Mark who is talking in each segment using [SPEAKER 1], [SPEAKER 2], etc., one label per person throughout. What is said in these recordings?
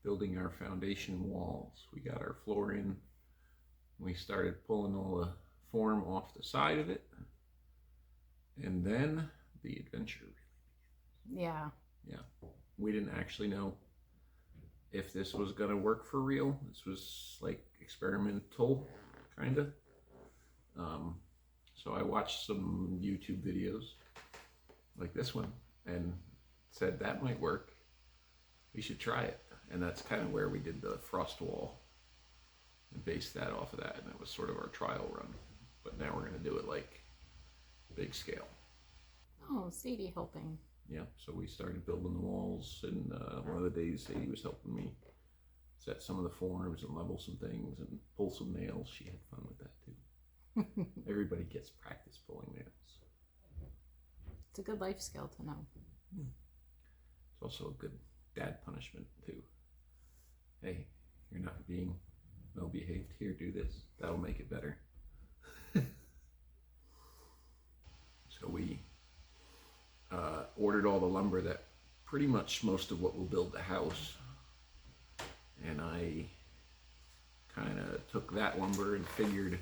[SPEAKER 1] building our foundation walls. We got our floor in. We started pulling all the form off the side of it. And then the adventure really began.
[SPEAKER 2] Yeah.
[SPEAKER 1] Yeah. We didn't actually know if this was going to work for real. This was like experimental, kind of. So I watched some YouTube videos like this one and said that might work. We should try it. And that's kind of where we did the frost wall and based that off of that. And that was sort of our trial run. But now we're going to do it like big scale.
[SPEAKER 2] Oh, Sadie helping.
[SPEAKER 1] Yeah, so we started building the walls, and one of the days Sadie was helping me set some of the forms and level some things and pull some nails. She had fun with that too. Everybody gets practice pulling nails.
[SPEAKER 2] It's a good life skill to know.
[SPEAKER 1] It's also a good dad punishment too. Hey, you're not being well behaved. Here, do this. That'll make it better. So we ordered all the lumber that pretty much most of what will build the house. And I kind of took that lumber and figured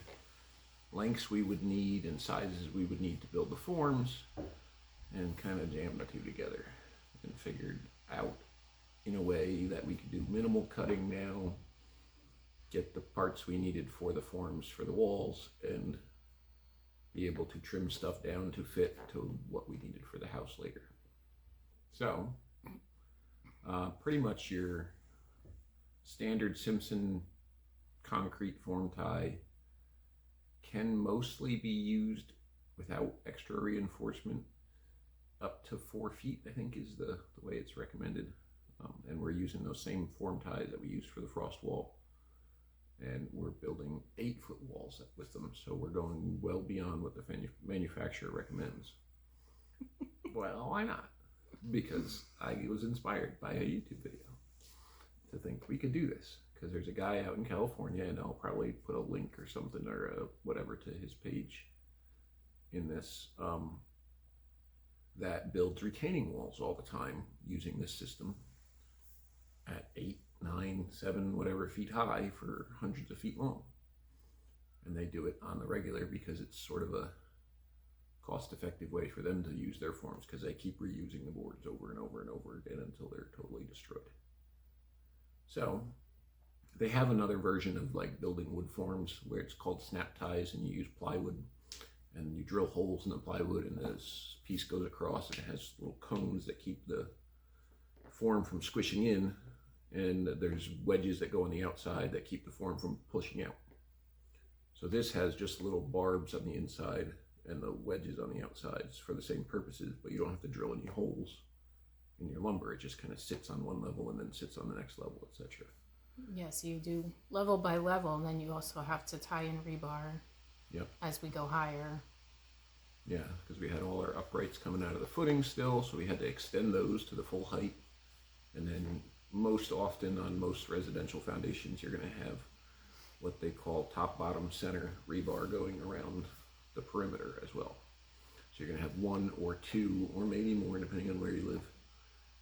[SPEAKER 1] lengths we would need and sizes we would need to build the forms and kind of jammed the two together and figured out in a way that we could do minimal cutting now, get the parts we needed for the forms for the walls, and be able to trim stuff down to fit to what we needed for the house later. So, pretty much your standard Simpson concrete form tie can mostly be used without extra reinforcement up to 4 feet, I think is the way it's recommended. And we're using those same form ties that we used for the frost wall. And we're building 8-foot walls with them, so we're going well beyond what the manufacturer recommends. Well, why not? Because I was inspired by a YouTube video to think we could do this. Because there's a guy out in California, and I'll probably put a link or something or whatever to his page in this, that builds retaining walls all the time using this system at 8, 9, 7, whatever feet high for hundreds of feet long. And they do it on the regular because it's sort of a cost-effective way for them to use their forms, because they keep reusing the boards over and over and over again until they're totally destroyed. So they have another version of like building wood forms where it's called snap ties, and you use plywood and you drill holes in the plywood, and this piece goes across and it has little cones that keep the form from squishing in, and there's wedges that go on the outside that keep the form from pushing out. So this has just little barbs on the inside and the wedges on the outsides for the same purposes, but you don't have to drill any holes in your lumber. It just kind of sits on one level and then sits on the next level, etc.
[SPEAKER 2] Yes, you do level by level, and then you also have to tie in rebar.
[SPEAKER 1] Yep.
[SPEAKER 2] As we go higher.
[SPEAKER 1] Yeah, because we had all our uprights coming out of the footing still, so we had to extend those to the full height. And then most often on most residential foundations, you're going to have what they call top, bottom, center rebar going around the perimeter as well. So you're going to have 1 or 2, or maybe more depending on where you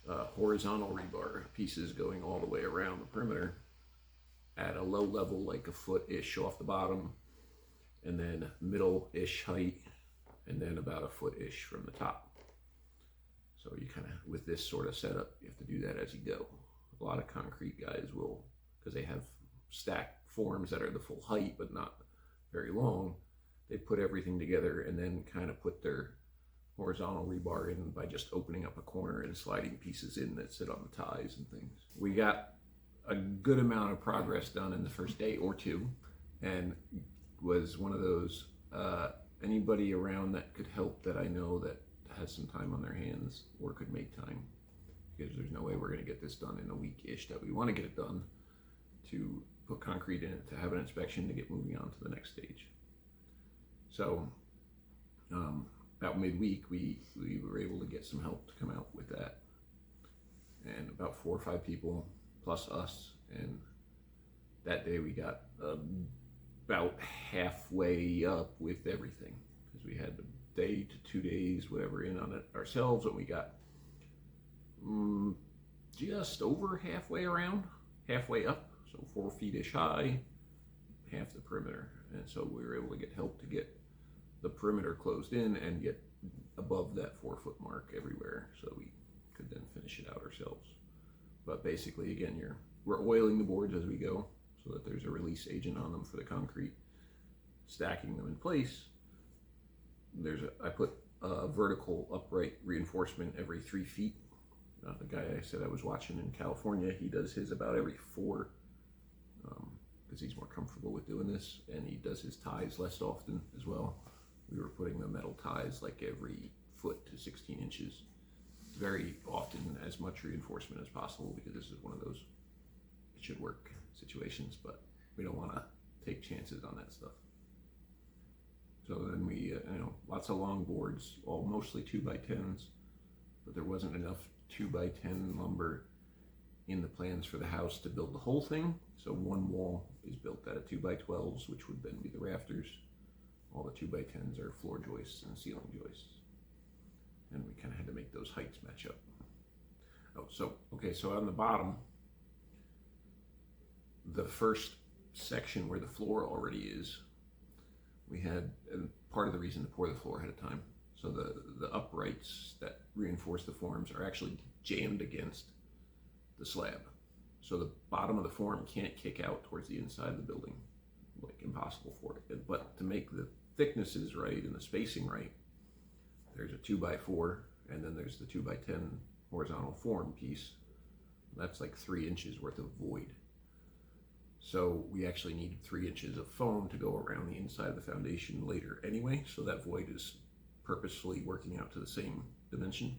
[SPEAKER 1] live, horizontal rebar pieces going all the way around the perimeter at a low level, like a foot-ish off the bottom, and then middle-ish height, and then about a foot-ish from the top. So you kind of, with this sort of setup, you have to do that as you go. A lot of concrete guys will, because they have stacked forms that are the full height but not very long, they put everything together and then kind of put their horizontal rebar in by just opening up a corner and sliding pieces in that sit on the ties and things. We got a good amount of progress done in the first day or two, and was one of those, anybody around that could help that I know that has some time on their hands or could make time, because there's no way we're going to get this done in a week-ish that we want to get it done, to put concrete in it, to have an inspection, to get moving on to the next stage. So about midweek we were able to get some help to come out with that, and about 4 or 5 people plus us, and that day we got about halfway up with everything, because we had a day to 2 days, whatever, in on it ourselves, and we got just over halfway around halfway up, so 4 feet-ish high, half the perimeter. And so we were able to get help to get the perimeter closed in and get above that 4-foot mark everywhere, so we could then finish it out ourselves. But basically, again, we're oiling the boards as we go so that there's a release agent on them for the concrete, stacking them in place. I put a vertical upright reinforcement every 3 feet. The guy I said I was watching in California, he does his about every 4, because he's more comfortable with doing this, and he does his ties less often as well. We were putting the metal ties like every foot to 16 inches. Very often as much reinforcement as possible, because this is one of those it should work situations, but we don't want to take chances on that stuff. So then we, lots of long boards, all mostly 2x10s, but there wasn't enough 2x10 lumber in the plans for the house to build the whole thing. So one wall is built out of 2x12s, which would then be the rafters. All the 2x10s are floor joists and ceiling joists. And we kind of had to make those heights match up. So on the bottom, the first section where the floor already is, we had, and part of the reason to pour the floor ahead of time. So the uprights that reinforce the forms are actually jammed against the slab. So the bottom of the form can't kick out towards the inside of the building, like impossible for it. But to make the thicknesses right and the spacing right, there's a 2x4, and then there's the 2x10 horizontal form piece. That's like 3 inches worth of void. So we actually need 3 inches of foam to go around the inside of the foundation later anyway, so that void is purposefully working out to the same dimension.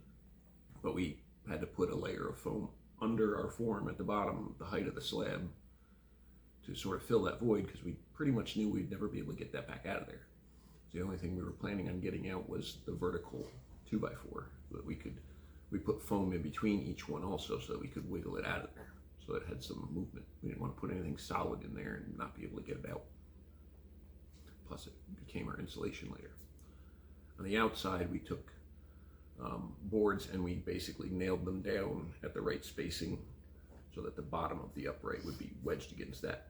[SPEAKER 1] But we had to put a layer of foam under our form at the bottom, the height of the slab, to sort of fill that void, because we pretty much knew we'd never be able to get that back out of there. So the only thing we were planning on getting out was the vertical 2x4, that we put foam in between each one also, so that we could wiggle it out of there, so it had some movement. We didn't want to put anything solid in there and not be able to get it out. Plus it became our insulation layer. On the outside, we took boards and we basically nailed them down at the right spacing so that the bottom of the upright would be wedged against that,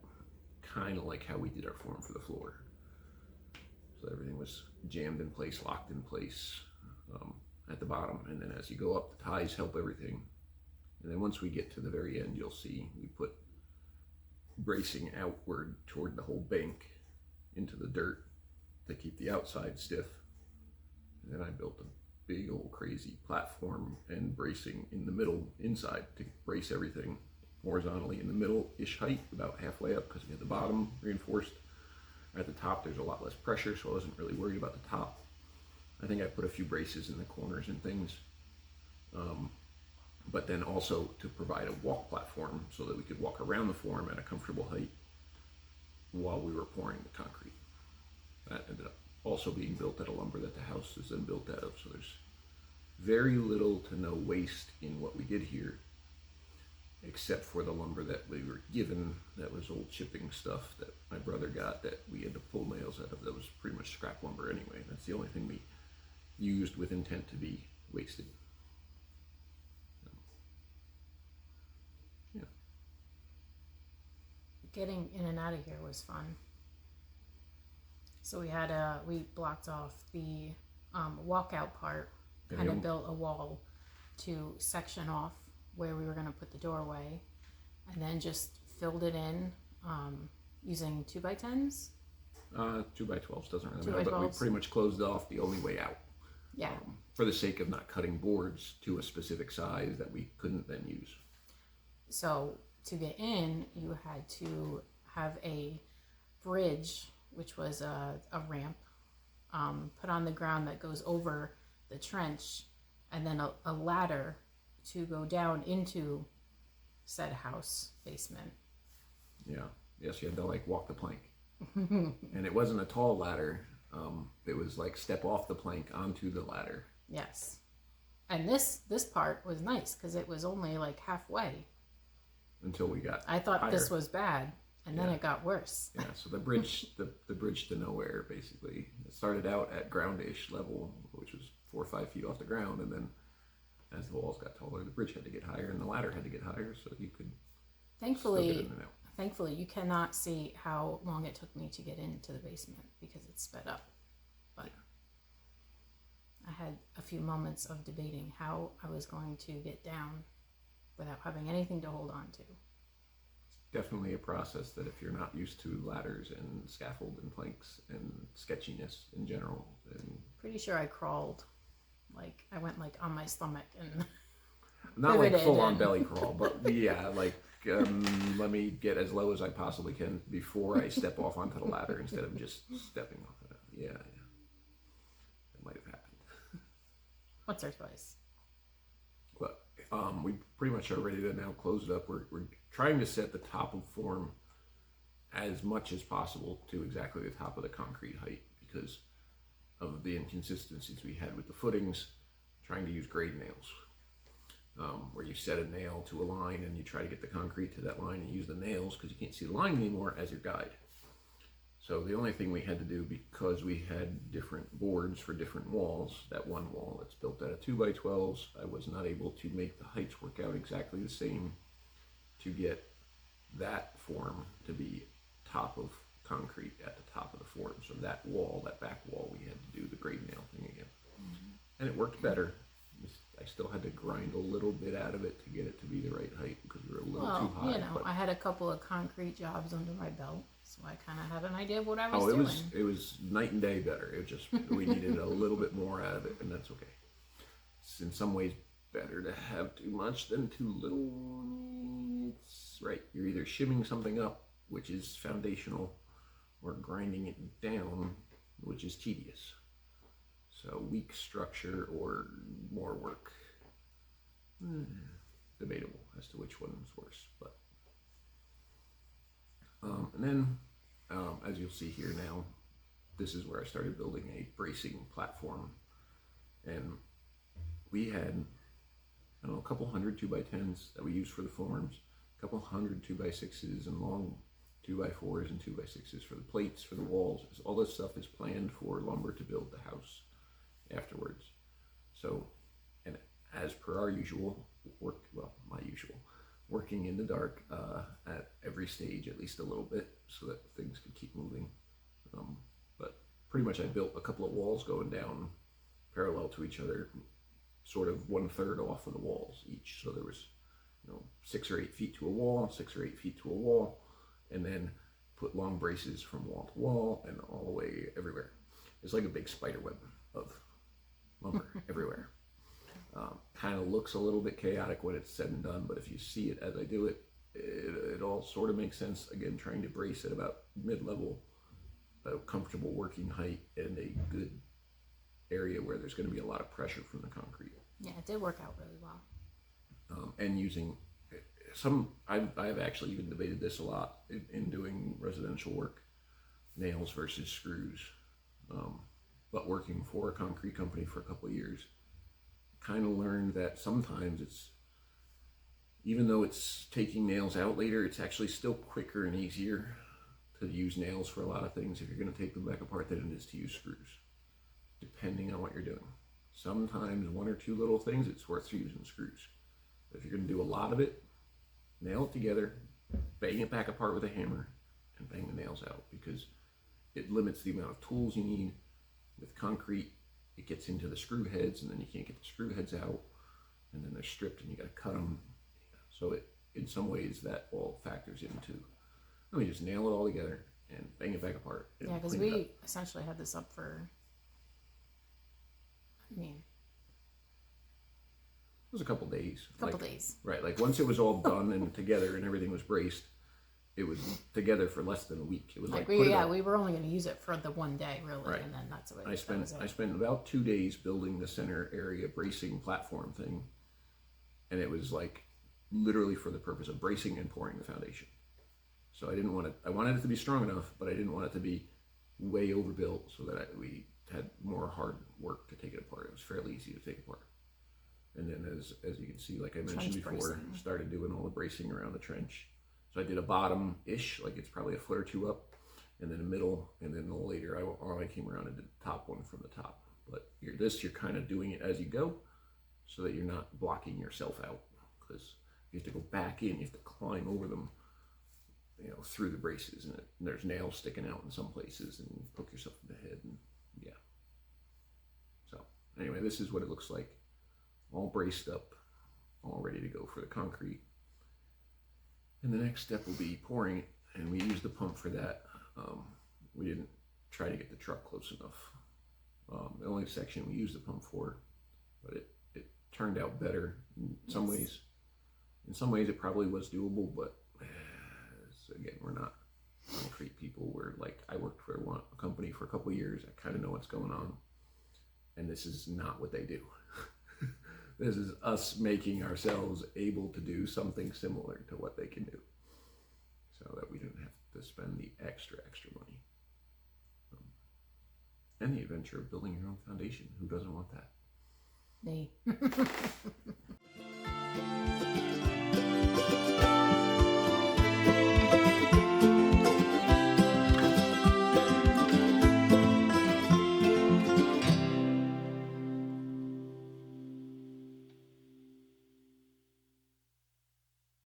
[SPEAKER 1] kind of like how we did our form for the floor. So everything was jammed in place, locked in place at the bottom. And then as you go up, the ties help everything. And then once we get to the very end, you'll see we put bracing outward toward the whole bank into the dirt to keep the outside stiff. And then I built a big old crazy platform and bracing in the middle inside to brace everything horizontally in the middle-ish height, about halfway up, because we had the bottom reinforced. At the top, there's a lot less pressure, so I wasn't really worried about the top. I think I put a few braces in the corners and things. But then also to provide a walk platform so that we could walk around the form at a comfortable height while we were pouring the concrete. That ended up also being built out of lumber that the house is then built out of. So there's very little to no waste in what we did here, except for the lumber that we were given. That was old chipping stuff that my brother got that we had to pull nails out of. That was pretty much scrap lumber anyway. That's the only thing we used with intent to be wasted. Yeah.
[SPEAKER 2] Getting in and out of here was fun. So we blocked off the walkout part, kind of built a wall to section off where we were going to put the doorway, and then just filled it in using 2x10s.
[SPEAKER 1] 2x12s doesn't really matter, but we pretty much closed off the only way out.
[SPEAKER 2] Yeah.
[SPEAKER 1] For the sake of not cutting boards to a specific size that we couldn't then use.
[SPEAKER 2] So to get in, you had to have a bridge, which was a ramp, put on the ground that goes over the trench, and then a ladder to go down into said house basement. Yeah.
[SPEAKER 1] Yes, you had to walk the plank. And it wasn't a tall ladder. It was step off the plank onto the ladder.
[SPEAKER 2] Yes. And this part was nice because it was only halfway.
[SPEAKER 1] Until we got
[SPEAKER 2] I thought
[SPEAKER 1] higher.
[SPEAKER 2] This was bad, and then it got worse.
[SPEAKER 1] Yeah, so the bridge, the bridge to nowhere, basically. It started out at ground-ish level, which was 4 or 5 feet off the ground, and then as the walls got taller, the bridge had to get higher, and the ladder had to get higher, so you could
[SPEAKER 2] Thankfully,
[SPEAKER 1] get in and out.
[SPEAKER 2] thankfully, you cannot see how long it took me to get into the basement because it's sped up. But I had a few moments of debating how I was going to get down without having anything to hold on to.
[SPEAKER 1] Definitely a process that if you're not used to ladders and scaffold and planks and sketchiness in general, then
[SPEAKER 2] Pretty sure I crawled. Like, I went like on my stomach and
[SPEAKER 1] not like
[SPEAKER 2] pivoted
[SPEAKER 1] full on
[SPEAKER 2] and-
[SPEAKER 1] belly crawl, but yeah, like let me get as low as I possibly can before I step off onto the ladder instead of just stepping off of it. Yeah, that might have happened.
[SPEAKER 2] once or twice.
[SPEAKER 1] But we pretty much are ready to now close it up. We're trying to set the top of form as much as possible to exactly the top of the concrete height because of the inconsistencies we had with the footings, trying to use grade nails. Where you set a nail to a line and you try to get the concrete to that line and use the nails because you can't see the line anymore as your guide. So the only thing we had to do, because we had different boards for different walls, that one wall that's built out of 2x12s, I was not able to make the heights work out exactly the same to get that form to be top of concrete at the top of the form. So that wall, that back wall, we had to do the grade nail thing again. And it worked better. I still had to grind a little bit out of it to get it to be the right height because we were a little too high.
[SPEAKER 2] You know,
[SPEAKER 1] but
[SPEAKER 2] I had a couple of concrete jobs under my belt, so I kind of had an idea of what I was
[SPEAKER 1] it
[SPEAKER 2] doing.
[SPEAKER 1] was night and day better. It just we needed a little bit more out of it, and that's okay. It's in some ways better to have too much than too little. It's right. You're either shimming something up, which is foundational, or grinding it down, which is tedious. So weak structure or more work. Debatable as to which one's worse, but and then as you'll see here now, this is where I started building a bracing platform, and we had I don't know a couple hundred 2x10s that we used for the forms, a couple hundred 2x6s and long 2x4s and 2x6s for the plates for the walls. All this stuff is planned for lumber to build the house afterwards. So, and as per our usual my usual working in the dark at every stage at least a little bit so that things could keep moving. But pretty much I built a couple of walls going down parallel to each other, sort of 1/3 off of the walls each. So there was 6 or 8 feet to a wall, 6 or 8 feet to a wall, and then put long braces from wall to wall and all the way everywhere. It's like a big spider web of lumber everywhere. Kind of looks a little bit chaotic when it's said and done, but if you see it as I do it, it all sort of makes sense. Again, trying to brace at about mid-level, a comfortable working height, and a good area where there's going to be a lot of pressure from the concrete.
[SPEAKER 2] Yeah, it did work out really well.
[SPEAKER 1] And using I've actually even debated this a lot in doing residential work, nails versus screws. But working for a concrete company for a couple of years, kind of learned that sometimes even though it's taking nails out later, it's actually still quicker and easier to use nails for a lot of things if you're going to take them back apart than it is to use screws, depending on what you're doing. Sometimes 1 or 2 little things, it's worth using screws. But if you're going to do a lot of it, nail it together, bang it back apart with a hammer, and bang the nails out, because it limits the amount of tools you need. With concrete, it gets into the screw heads, and then you can't get the screw heads out, and then they're stripped, and you got to cut them. So in some ways, that all factors into, let me just nail it all together and bang it back apart.
[SPEAKER 2] Yeah, because we essentially had this up for,
[SPEAKER 1] it was a couple days.
[SPEAKER 2] days.
[SPEAKER 1] Right, like once it was all done and together and everything was braced, it was together for less than a week. It was like
[SPEAKER 2] we were only going to use it for the one day, really,
[SPEAKER 1] right.
[SPEAKER 2] And then that's what
[SPEAKER 1] I spent about 2 days building the center area bracing platform thing, and it was like literally for the purpose of bracing and pouring the foundation. So I wanted it to be strong enough, but I didn't want it to be way overbuilt so that we had more hard work to take it apart. It was fairly easy to take apart. And then as you can see, like I mentioned before, started doing all the bracing around the trench. So I did a bottom-ish, like it's probably a foot or 2 up, and then a middle, and then later I came around and did the top one from the top. But you're kind of doing it as you go so that you're not blocking yourself out. Because You have to go back in, you have to climb over them, you know, through the braces, and there's nails sticking out in some places, and you poke yourself in the head, and yeah. So anyway, this is what it looks like, all braced up, all ready to go for the concrete. And the next step will be pouring it, and we used the pump for that. We didn't try to get the truck close enough. The only section we used the pump for, but it turned out better in some ways. In some ways, it probably was doable, but again, we're not concrete people. We're like, I worked for a company for a couple of years. I kind of know what's going on, and this is not what they do. This is us making ourselves able to do something similar to what they can do, so that we don't have to spend the extra money. And the adventure of building your own foundation. Who doesn't want that?
[SPEAKER 2] Me.